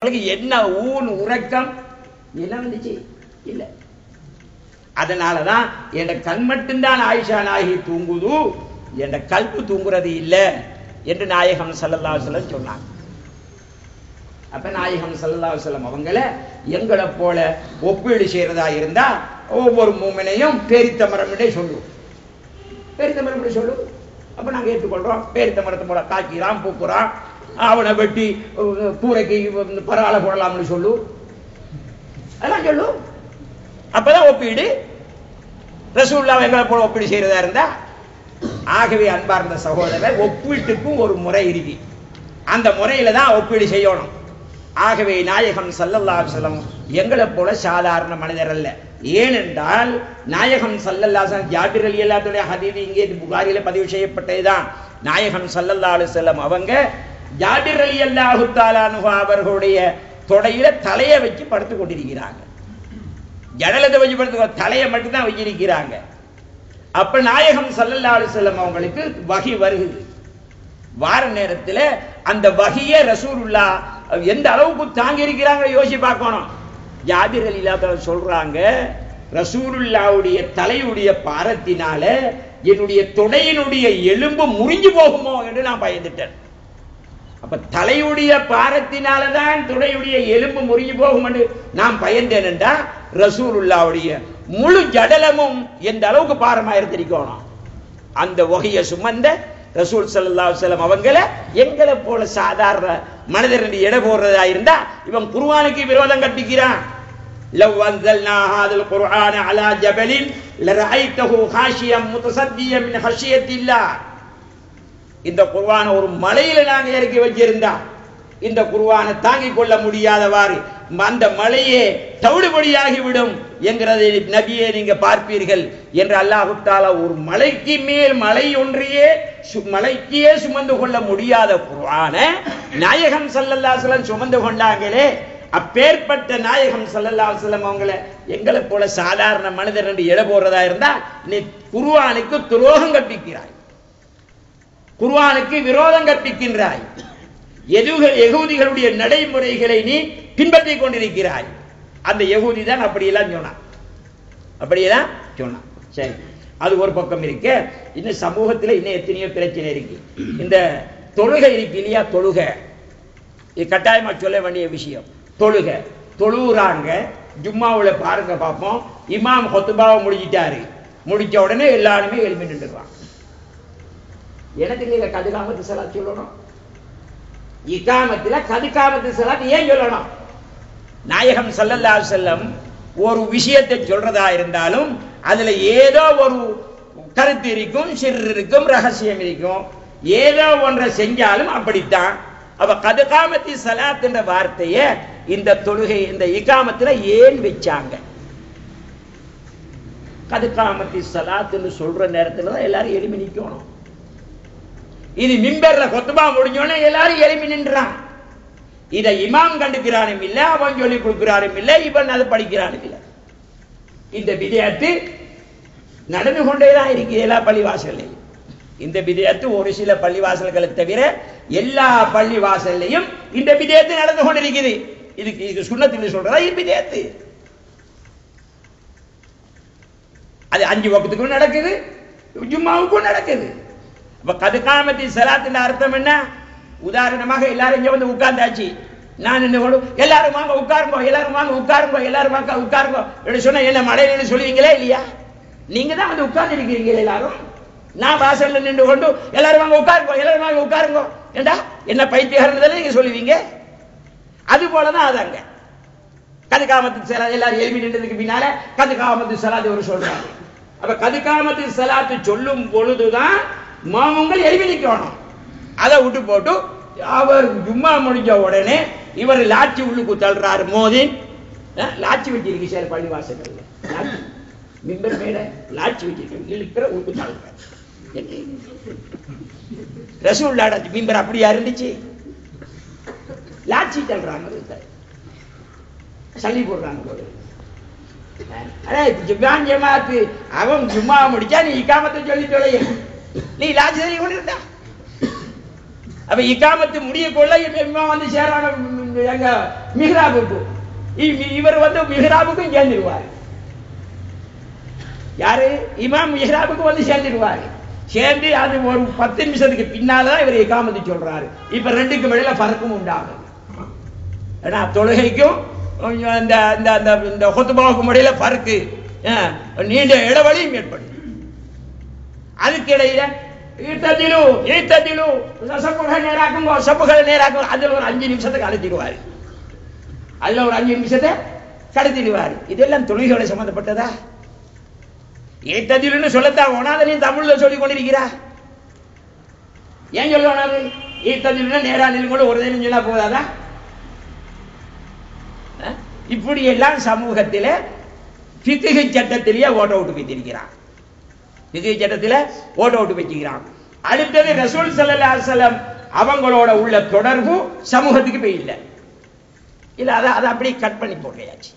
உங்களுக்கு என்ன ஊன் உறக்கம் எல்லாம் வந்துச்சு இல்ல. அதனாலதான் என் கண் மட்டும்தான் ஆயிஷா நாயகி தூங்குது, என் கல்பு தூங்குறது இல்லை என்று நாயகம் ஸல்லல்லாஹு அலைஹி வஸல்லம் சொன்னாங்க. அப்ப நாயகம் ஸல்லல்லாஹு அலைஹி வஸல்லம் அவங்கள எங்களை போல ஒப்பீடு செய்யறதா இருந்தா ஒவ்வொரு மூமினையும் பேரித்தமரம் சொல்லுவோம், பேரித்தமரம் சொல்லுவோம். அப்ப நாங்க ஏற்றுக்கொள்றோம். பேரித்தமரத்தை போல காய்க்கிறான் பூக்குறான், அவனை வெட்டி கூரைக்கு பரவாயில்ல போடலாம்னு சொல்லு, அதெல்லாம் சொல்லு. அப்பதான் ஒப்பீடு. ரசூலுல்லாஹ் எங்களை போல ஒப்பீடு செய்யறதா இருந்தா. ஆகவே அன்பார்ந்த சகோதரர், ஒப்பீட்டுக்கும் ஒரு முறை இருக்கு, அந்த முறையில தான் ஒப்பீடு செய்யணும். ஆகவே நாயகம் ஸல்லல்லாஹு அலைஹி வஸல்லம் எங்களை போல சாதாரண மனிதர் அல்ல. ஏனென்றால் நாயகம் ஸல்லல்லாஹு அலைஹி வஸல்லம் ஜாபிர் ரலியல்லாஹு அன்ஹு ஹதீஸ் இங்கே புகாரியில பதிவு செய்யப்பட்டதுதான். நாயகம் ஸல்லல்லாஹு அலைஹி வஸல்லம் அவங்க ஜாபிர் ரலியல்லாஹு தஆலா அன்ஹு அவர்களுடைய தொடையில தலையை வச்சு படுத்து கொண்டிருக்கிறாங்க. ஜடலத்தை வச்சு படுத்து தலையை மட்டும் தான் வச்சிருக்கிறாங்க. அப்ப நாயகம் ஸல்லல்லாஹு அலைஹி வஸல்லம் அவங்களுக்கு வஹி வருகிறது. வார நேரத்தில் அந்த வஹியை ரசூலுல்லாஹ் எந்த அளவுக்கு தாங்கி இருக்கிறாங்க யோசிச்சு பார்க்கணும். ஜாபிர் ரலியல்லாஹு அன்ஹு சொல்றாங்க, ரசூலுல்லாஹ்வுடைய தலையுடைய பாரத்தினால என்னுடைய தொடையினுடைய எலும்பு முறிஞ்சு போகுமோ என்று நான் பயந்துட்டேன். அப்ப தலையுடைய பாரத்தினாலதான் தொடையுடைய எலும்பு முறிஞ்சு போகும் என்று நான் பயந்தேன் என்றா ரசூலுல்லாஹ்வுடைய முழு ஜடலமும் எந்த அளவுக்கு பாரமா இருந்திருக்கணும். அந்த வஹியை சுமந்த ரசூல் ஸல்லல்லாஹு அலைஹி வஸல்லம் அவங்கள எங்களை போல சாதாரண மனிதர் என்று எடை போடுறதா இருந்தா இவன் குர்ஆனுக்கு விரோதம் கற்பிக்கிறான். லவ் அன்ஸல்னா ஹாதல் குர்ஆன அலா ஜபலின் லரஐதஹு காஷியம் முத்தஸத்தியம் மின் ஹஷியத்தில்லாஹ். இந்த குர்ஆன ஒரு மலையில நாங்க இறக்கி வச்சிருந்தா இந்த குர்ஆனை தாங்கிக் கொள்ள முடியாதவாறு அந்த மலையே தவிடுபடியாகிவிடும் என்கிறதை நபியே நீங்க பார்ப்பீர்கள் என்று அல்லாஹ் தஆலா ஒரு மலைக்கு மேல் மலை ஒன்றையே மலைக்கே சுமந்து கொள்ள முடியாத குர்ஆனை நாயகம் ஸல்லல்லாஹு அலைஹி வஸல்லம் சுமந்து கொண்டாங்களே. அப்பேற்பட்ட நாயகம் ஸல்லல்லாஹு அலைஹி வஸல்லம் அவங்கள எங்களை போல சாதாரண மனிதர் என்று எடை போடுறதா இருந்தா நீ குர்ஆனுக்கு துரோகம் கற்பிக்கிறாய், குர்ஆனுக்கு விரோதம் கற்பிக்கின்றாய், யகூதிகளுடைய நடைமுறைகளை நீ பின்பற்றி கொண்டிருக்கிறாய். அந்த யகூதி தான் அப்படியெல்லாம் சொன்னான், அப்படியெல்லாம் சொன்னான். சரி, அது ஒரு பக்கம் இருக்கு. இன்னும் சமூகத்தில் இன்னும் எத்தனையோ பிரச்சனை இருக்கு. இந்த தொழுகை இருக்கு இல்லையா, தொழுகை இது கட்டாயமா சொல்ல வேண்டிய விஷயம். தொழுகை தொழுகிறாங்க, ஜும்மாவில் பாருங்க பார்ப்போம், இமாம் ஹுத்பாவை முடிச்சிட்டாரு, முடிச்ச உடனே எல்லாருமே எழுப்பி நின்றுடுவாங்க. எனக்கு நீங்க கதுகாமத்து ஸலாத் சொல்லணும், இகாமத்துல கதுகாமத்து ஸலாத் ஏன் சொல்லணும்? நாயகம் ஸல்லல்லாஹு அலைஹி வஸல்லம் ஒரு விஷயத்தை சொல்றதா இருந்தாலும் அதுல ஏதோ ஒரு கருத்து இருக்கும், சிறு இருக்கும், ரகசியம் இருக்கும். ஏதோ ஒன்றை செஞ்சாலும் அப்படித்தான். அப்ப கதுகாமத்தி ஸலாத் என்ற வார்த்தையை இந்த தொழுகை இந்த இகாமத்துல ஏன் வச்சாங்க? கதுகாமத்தி ஸலாத்னு சொல்ற நேரத்துல தான் எல்லாரும் எழுப்பி நிக்கணும். இது மிம்பர்ல கொத்துபா முடிஞ்சோடனே எல்லாரும் எழுப்பி நின்றான். இதை இமாம் கண்டுக்கிறானும் இல்ல, அவன் சொல்லி கொடுக்கிறாரும் இல்ல, இவன் அதை படிக்கிறானும் இல்ல. இந்த பிதஅத்து நடந்து கொண்டேதான் இருக்கு எல்லா பள்ளிவாசல்லையும். இந்த பிதஅத்து ஒரு சில பள்ளிவாசல்களை தவிர எல்லா பள்ளிவாசல்லையும் இந்த பிதஅத்து நடந்து கொண்டிருக்குது. இதுக்கு சுன்னத்து சொல்றதா இது பிதஅத்து. அது 5 வக்துக்கும் நடக்குது, ஜும்மாவுக்கும் நடக்குது. அப்ப கதுகாமத்தி ஸலாத்தின் அர்த்தம் என்ன? உதாரணமாக எல்லாரும் இங்க வந்து உட்கார்ந்தாச்சு, நான் என்ன எல்லாரும் வாங்க உட்காருங்க, எல்லாரும் வாங்க உட்காருங்க, எல்லாரும் வாங்க உட்காருங்க என்று சொன்னா என்ன மழையில சொல்லுவீங்களே இல்லையா? நீங்க தான் வந்து உட்கார்ந்து இருக்கிறீங்க எல்லாரும். நான் வாசல்ல நின்று கொண்டு எல்லாரும் வாங்க உட்காருங்க, எல்லாரும் வாங்க உட்காருங்க ஏண்டா என்ன பைத்தியகாரன் நீங்க சொல்லுவீங்க? அது போலதான் அதாங்க கதுகாமத்து ஸலாத். எல்லாரும் எழுப்பி நின்றதுக்கு பின்னால கதுகாமத்து ஸலாத் ஒரு சொல்றாங்க. அப்ப கதுகாமத்து ஸலாத் சொல்லும் பொழுதுதான் மாமுங்கள் எழுப்பி நிக்கணும். அதை விட்டு போட்டு அவர் ஜும்மா முடிஞ்ச உடனே இவர் லாட்சி உள்ளுக்கு தள்ளுறாரு. மோதின் லாட்சி வச்சிருக்கு சார் பள்ளிவாசல்ல, லாட்சி மிம்பர் மேல லாட்சி வச்சிருக்கு, இழுக்கிற உள்ளுக்கு தள்ளுறாரு. ரசூலுல்லாஹ் மிம்பர் அப்படியா இருந்துச்சு? லாட்சி தள்ளுறாங்க, சல்லி போடுறாங்க. ஜமாத்து அவன் ஜும்மா முடிச்சா நீ இகாமத்தை சொல்லி தொலைய, நீ லாட்சி சொல்லி கொண்டு இருந்தா. அப்ப இகாமத்து முடிய கொள்ள இமாம் வந்து சேரான எங்க மிஹ்ராபுக்கு. இவர் வந்து மிஹ்ராபுக்கும் சேர்ந்துருவார். யாரு? இமாம் மிஹ்ராபுக்கு வந்து சேர்ந்துருவாரு. சேர்ந்து அது ஒரு 10 நிமிஷத்துக்கு பின்னால்தான் இவர் இகாமத்து சொல்றாரு. இப்ப ரெண்டுக்கும் இடையில ஃபர்க்கும் உண்டாகும். ஏன்னா தொழுகைக்கும் இந்த ஹுத்பாவுக்கும் இடையில ஃபர்க்கு, நீண்ட இடைவெளியும் ஏற்படுது. அதுக்கு இடையில சப்புகளை நேராக்கும், அதுல ஒரு 5 நிமிஷத்தை கடத்திடுவாரு. அதுல ஒரு 5 நிமிஷத்தை கடத்திடுவாரு. இதெல்லாம் தொழுகையோட சம்பந்தப்பட்டதா? ஏத்ததிலுன்னு சொல்லத்தான் ஒனாதனையும் தமிழ்ல சொல்லிக் கொண்டிருக்கிறா. ஏன் சொல்ல ஒனாது? ஏத்ததிலுன்னா நேரா நிலுங்கொண்டு ஒரு தினம் சொன்னா போதாதா? இப்படி எல்லாம் சமூகத்தில் ஃபிக்ஹ் சட்டத்திலேயே ஓட்ட விட்டு வைத்திருக்கிறான். ஃபிக்ஹ் சட்டத்தில் ஓட்ட விட்டு வச்சுக்கிறான். அடுத்தது ரசூல் ஸல்லல்லாஹு அலைஹி வஸல்லம் அவங்களோட உள்ள தொடர்பு சமூகத்துக்கு போய் இல்லை. இல்ல அதை அப்படியே கட் பண்ணி போடுறியாச்சு.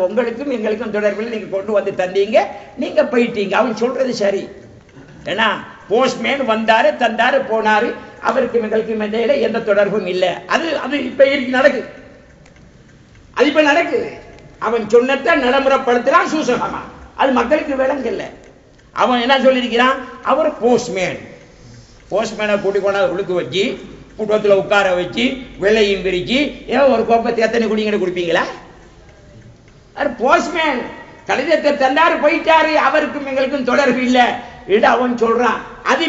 உங்களுக்கும் எங்களுக்கும் தொடர்பில் நீங்க கொண்டு வந்து தந்தீங்க, நீங்க போயிட்டீங்க. அவன் சொல்றது சரி. ஏன்னா போஸ்ட்மேன் வந்தாரு, தந்தாரு, போனாரு. அவருக்கும் எங்களுக்கும் இடையில எந்த தொடர்பும் இல்லை. அது இப்ப நடக்குது. அது இப்ப நடக்குது. அவன் சொன்னதை நடைமுறைப்படுத்துறான் சூசகமா. அது மக்களுக்கு விளங்கல. அவன் என்ன சொல்லியிருக்கிறான்? அவர் போஸ்ட்மேனை கூட்டி கொண்டாந்து உழுக்கு வச்சு கூட்டத்தில் உட்கார வச்சு வெள்ளையும் பிரிச்சு ஏன் ஒரு கோப்பத்தை எத்தனை குடிங்கிட்ட குடிப்பீங்களா? போஸ்ட்மேன் கடிதத்தை தந்தாரு, போயிட்டாரு. அவருக்கும் எங்களுக்கும் தொடர்பு இல்ல. அவன் சொல்றான் அது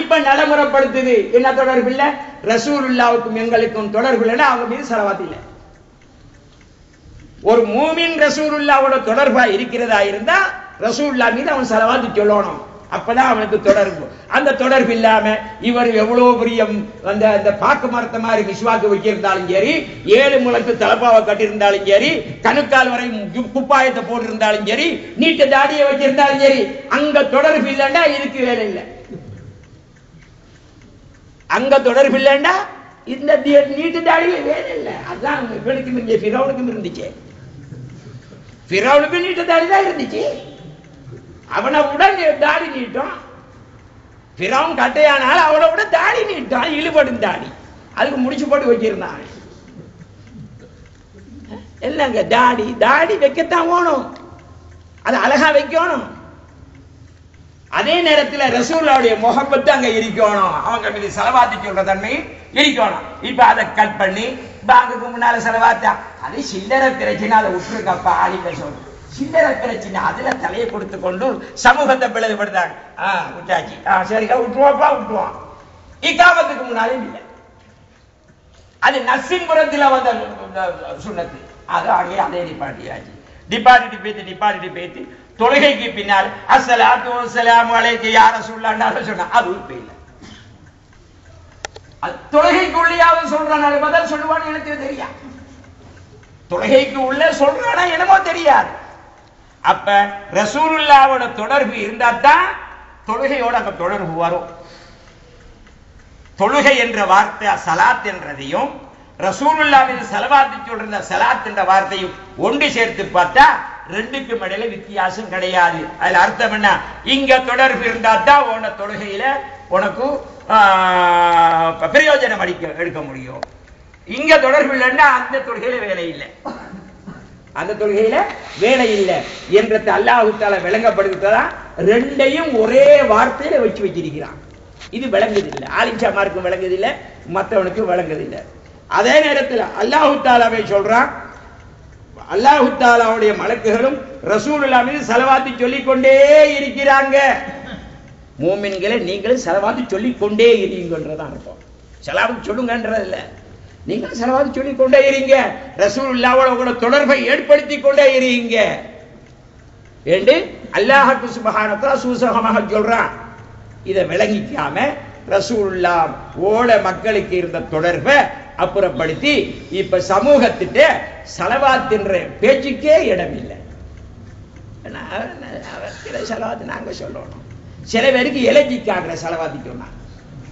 இப்ப நடைமுறைப்படுத்துது. என்ன தொடர்பு இல்ல? ரசூலுல்லாவுக்கும் எங்களுக்கும் தொடர்பு இல்லைன்னா அவங்க மீது ஸலவாத் இல்ல. ஒரு மூமின் ரசூலுல்லாவோட தொடர்பா இருக்கிறதா இருந்தா ரசூலுல்லாஹ் மீது அவன் ஸலவாத் சொல்லணும். அப்பதான் அவனுக்கு தொடர்பு. அந்த தொடர்பு இல்லாம இவர் எவ்வளவு பெரிய அந்த பாக்கு மரத்த மாதிரி விஸ்வாக்கு வச்சிருந்தாலும் சரி, 7 முழத்து தலப்பாவை கட்டியிருந்தாலும் சரி, கணுக்கால் வரை குப்பாயத்தை போட்டிருந்தாலும் சரி, நீட்ட தாடியை வச்சிருந்தாலும் சரி, அங்க தொடர்பு இல்லைண்டா இதுக்கு வேலை இல்லை. அங்க தொடர்பு இல்லைண்டா இந்த நீட்டு தாடியில வேலை இல்லை. அதுதான் இவனுக்கும் இருந்துச்சு, ஃபிரௌனுக்கும் இருந்துச்சு. ஃபிரௌனுக்கும் நீட்ட தாடி தான் இருந்துச்சு. அவனை விட தாடி நீட்டும். ஃபிரௌன் கட்டையானால் அவனை விட தாடி நீட்டான், இழுபடும் தாடி. அதுக்கு முடிச்சு போட்டு வச்சிருந்தான். இல்லங்க தாடி வைக்கத்தான் வேணும், அது அழகா வைக்கணும். அதே நேரத்தில் ரசூலுல்லாஹ்வுடைய முஹப்பத் அங்க இருக்கணும். அவங்க மீது ஸலவாத் சொல்ற தன்மை இருக்கணும். இப்ப அதை கட் பண்ணி பாங்குக்கு முன்னால ஸலவாத், அது சில்லறை பிரச்சனை, அதை விட்டுருக்கப்பா. ஆலிக்க சொல்ற சில்லறை பிரச்சனை, அதுல தலையை கொடுத்து கொண்டு சமூகத்தை பிளவுபடுத்தாங்க. விட்டாச்சு, சரிக்கா விட்டுருவோம். இகாமத்துக்கு முன்னாலே இல்லை. அது நஸ்ஸின் புறத்தில் வந்த சுன்னத்து. அது அங்கே அதே நிப்பாட்டியாச்சு. நிப்பாட்டி பேத்து தொழுகைக்கு பின்னால் அஸ்ஸலாத்து வஸ்ஸலாமு அலைக்க யா ரசூலுல்லாஹ் சொன்னா அது இப்ப இல்லை. தொழுகைக்கு உள்ளேயாவது சொல்றான், பதில் சொல்லுவான்னு எனக்கு தெரியாது. தொழுகைக்கு உள்ள சொல்றானா என்னமோ தெரியாது. அப்ப ரசூலுல்லாஹ்வோட தொடர்பு இருந்தா தான் தொழுகையோட அங்க தொடர்பு வரும். தொழுகை என்ற வார்த்தை சலாத் என்றதையும் ரசூலுல்லாஹ்வின் ஸலவாத் சொல்ற சலாத் என்ற வார்த்தையும் ஒன்று சேர்த்து பார்த்தா ரெண்டுக்கும் இடையில வித்தியாசம் கிடையாது. அதுல அர்த்தம் என்ன? இங்க தொடர்பு இருந்தா தான் உன தொழுகையில உனக்கு பிரயோஜனம் எடுக்க முடியும். இங்க தொடர்பு இல்லைன்னா அந்த தொழுகையில வேலை இல்லை, அந்த தொழுகையில வேலை இல்லை என்றது அல்லாஹ் தஆலா விளங்கப்படுகிறதா? ரெண்டையும் ஒரே வார்த்தையில வச்சிருக்கிறான். இது விளங்குதில்லை, ஆலிம்சாமாருக்கும் விளங்குதில்லை, மற்றவனுக்கு விளங்குதில்லை. அதே நேரத்தில் அல்லாஹ் தஆலாவை சொல்றான், அல்லாஹ் தஆலாவுடைய மலக்குகளும் ரசூலுல்லாஹ் மீது ஸலவாத் சொல்லிக் கொண்டே இருக்கிறாங்க. மூமின்களை நீங்களும் ஸலவாத் சொல்லிக் கொண்டே இருங்கன்றதான் அர்த்தம். ஸலவாத் சொல்லுங்கன்றது இல்லை, நீங்கள் ஸலவாத் சொல்லிக் கொண்டே இருங்க, ரசூலுல்லாஹ்வோட தொடர்பை ஏற்படுத்தி கொண்டே இருங்க என்று அல்லாஹ் சுப்ஹானஹு வ தஆலா சூசகமாக சொல்றான். இதை விளங்கிக்காம ரசூலுல்லாஹ் ஓட மக்களுக்கு இருந்த தொடர்பை அப்புறப்படுத்தி இப்ப சமூகத்திட்ட ஸலவாத் என்ற பேச்சுக்கே இடம் இல்லை. ஸலவாத் நாங்க சொல்லணும். சில பேருக்கு எலர்ஜிக்காகிற ஸலவாத் சொன்னா,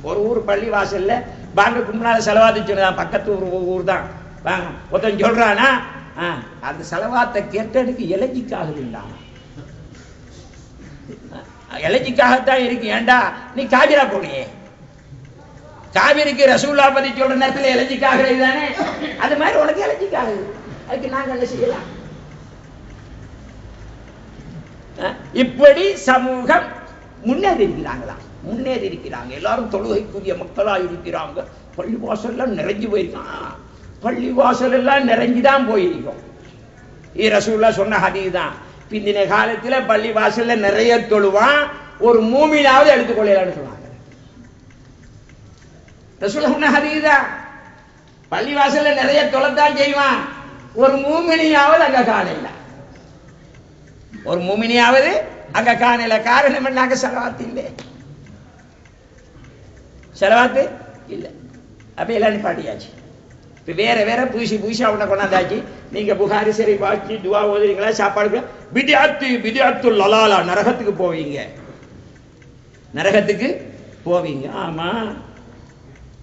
ஒரு ஊர் பள்ளி வாசல்ல பாங்குக்கு முன்னால ஸலவாத் சொன்னதான், பக்கத்து ஊர் தான் வாங்க ஒருத்தன் சொல்றானா அந்த ஸலவாத்தை கேட்டதுக்கு எலர்ஜிக்காக இருந்தான். எலர்ஜிக்காகத்தான் இருக்கு. ஏண்டா நீ காஜிரா போனியே, காவிரிக்கு ரசூலுல்லாஹ் பத்தி சொல்ற நேரத்தில் எலர்ஜிக் ஆகுறது தானே, அது மாதிரி உனக்கு எலர்ஜிக் ஆகுது. அதுக்கு நாங்க என்ன செய்யலாம்? இப்படி சமூகம் முன்னேறி இருக்கிறாங்களா? முன்னேறி இருக்கிறாங்க. எல்லாரும் தொழுகைக்குரிய மக்களா இருக்கிறாங்க. பள்ளிவாசல் நிறைஞ்சு போயிருக்கான். பள்ளிவாசல் எல்லாம் நிறைஞ்சுதான் போயிருக்கோம். ரசூலுல்லாஹ் சொன்ன ஹதீஸ் தான். பிந்தின காலத்துல பள்ளிவாசல்ல நிறைய தொழுவான், ஒரு மூமினாவது எடுத்துக்கொள்ளலான்னு சொன்னாங்க. ரசூலுல்லாஹ் சொன்ன ஹதீஸ் தான். பள்ளிவாசல்ல நிறைய தொழத்தான் செய்வான், ஒரு மூமினியாவது அங்க காணல. ஒரு மூமினியாவது அங்க காணல. காரணம் என்ன? செலவாத்து இல்லை, செலவாத்து இல்லை. அப்ப எல்லாம் பாட்டியாச்சு. இப்ப வேற வேற பூசி பூசி அவனை கொண்டாந்தாச்சு. நீங்க புகாரி சரி வாசி துவா ஓதுறீங்களா? சாப்பாடு பிதிஅத்து லலாலா, நரகத்துக்கு போவீங்க, நரகத்துக்கு போவீங்க. ஆமா,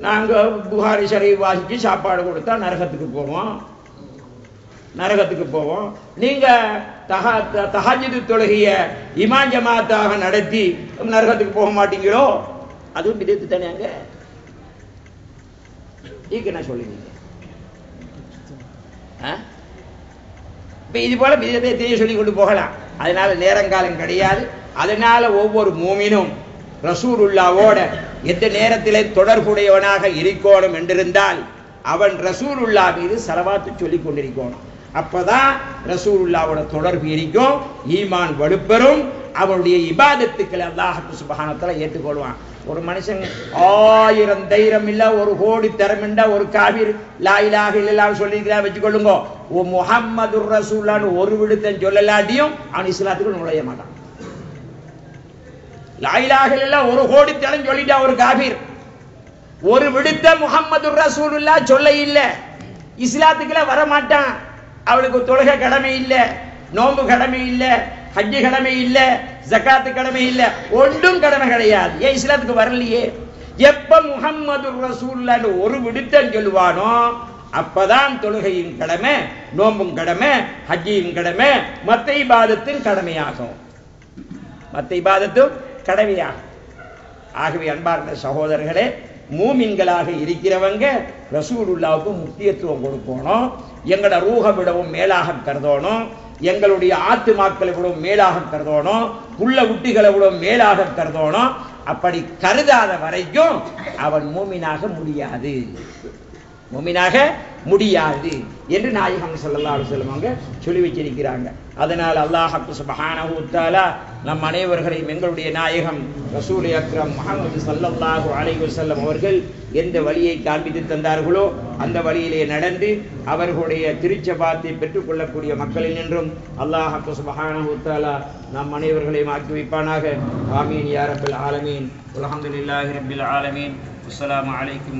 நாங்க புகாரி சரி வாசிச்சு சாப்பாடு கொடுத்தா நரகத்துக்கு போவோம், நரகத்துக்கு போவோம். நீங்க தஹஜ்ஜுத் தொழுகைய இமாம் ஜமாத்தாக நடத்தி நரகத்துக்கு போக மாட்டீங்களோ? அதுவும் பிதத்து தானே. அங்க என்ன சொல்லுவீங்க? இது போல பிதத்தை சொல்லி கொண்டு போகலாம். அதனால நேரங்காலம் கிடையாது. அதனால ஒவ்வொரு மூமினும் ரசூலுல்லாவோட எந்த நேரத்திலே தொடர்புடையவனாக இருக்கணும் என்றிருந்தால் அவன் ரசூலுல்லாஹ் மீது ஸலவாத்து சொல்லிக் கொண்டிருக்கணும். அப்பதான் ரசூலுல்லாவோட தொடர்பு இருக்கும், ஈமான் வலுப்பெறும், அவனுடைய இபாதத்துக்களை அல்லாஹ் சுப்ஹானஹு வ தஆலா ஏற்றுக்கொள்வான். ஒரு மனுஷன் 1000 தைரம் இல்ல, 1 கோடி தரம் இல்ல, ஒரு காபிர் லா இலாஹ இல்லல்லாஹ் சொல்லிக்கிறா வச்சுக்கொள்ளுங்க, ஓ முஹம்மதுர் ரசூலுல்லாஹ்னு ஒரு விடுத்தம் சொல்லலாட்டியும் அவன் இஸ்லாத்துக்கு நுழைய மாட்டான். லா இலாஹ இல்லல்லாஹ் 1 கோடி தரம் சொல்லிட்டா ஒரு காபிர், ஒரு விடுத்த முஹம்மதுர் ரசூலுல்லாஹ் சொல்ல இல்ல, இஸ்லாத்துக்குள்ள வர மாட்டான். அவளுக்கு தொழுகை கடமை இல்ல, நோன்பு கடமை இல்ல, ஹஜ்ஜு கடமை இல்ல, ஜகாத்து கடமை இல்ல, ஒன்றும் கடமை கிடையாது. ஏன் இஸ்லாத்துக்கு வரலையே? எப்ப முஹம்மதுர் ரசூலுல்லாஹ் ஒரு விடுத்தம் சொல்லுவானோ அப்பதான் தொழுகையின் கடமை, நோன்பும் கடமை, ஹஜ்ஜின் கடமை, மத்த இபாதத்தின் கடமையாகும், மத்த இபாதத்தும் கடமையாகும். ஆகவே அன்பார்ந்த சகோதரர்களே, மூமின்களாக இருக்கிறவங்க ரசூலுல்லாஹ்வுக்கு முக்கியத்துவம் கொடுக்கணும். எங்களோட ரூஹை விடவும் மேலாக கருதணும், எங்களுடைய ஆத்துமாக்களை விடவும் மேலாக கருதணும், புள்ள குட்டிகளை விடவும் மேலாக கருதணும். அப்படி கருதாத வரைக்கும் அவன் மூமினாக முடியாது, மூமினாக முடியாது என்று நாயகம் ஸல்லல்லாஹு அலைஹி வஸல்லம் சொல்லி வச்சிருக்கிறாங்க. அதனால் அல்லாஹ் சுப்ஹானஹு வ தஆலா நம் அனைவர்களையும் எங்களுடைய நாயகம் ரசூல் அக்ரம் முஹம்மது ஸல்லல்லாஹு அலைஹி வஸல்லம் அவர்கள் எந்த வழியை காண்பித்து தந்தார்களோ அந்த வழியிலே நடந்து அவர்களுடைய திருச்சபாத்தை பெற்றுக்கொள்ளக்கூடிய மக்களில் நின்றும் அல்லாஹ் சுப்ஹானஹு வ தஆலா நம் அனைவர்களையும் ஆக்கி வைப்பானாக. ஆமீன் யா ரப்பல் ஆலமீன். அல்ஹம்துலில்லாஹி ரப்பில் ஆலமீன். அஸ்ஸலாமு அலைக்கும்.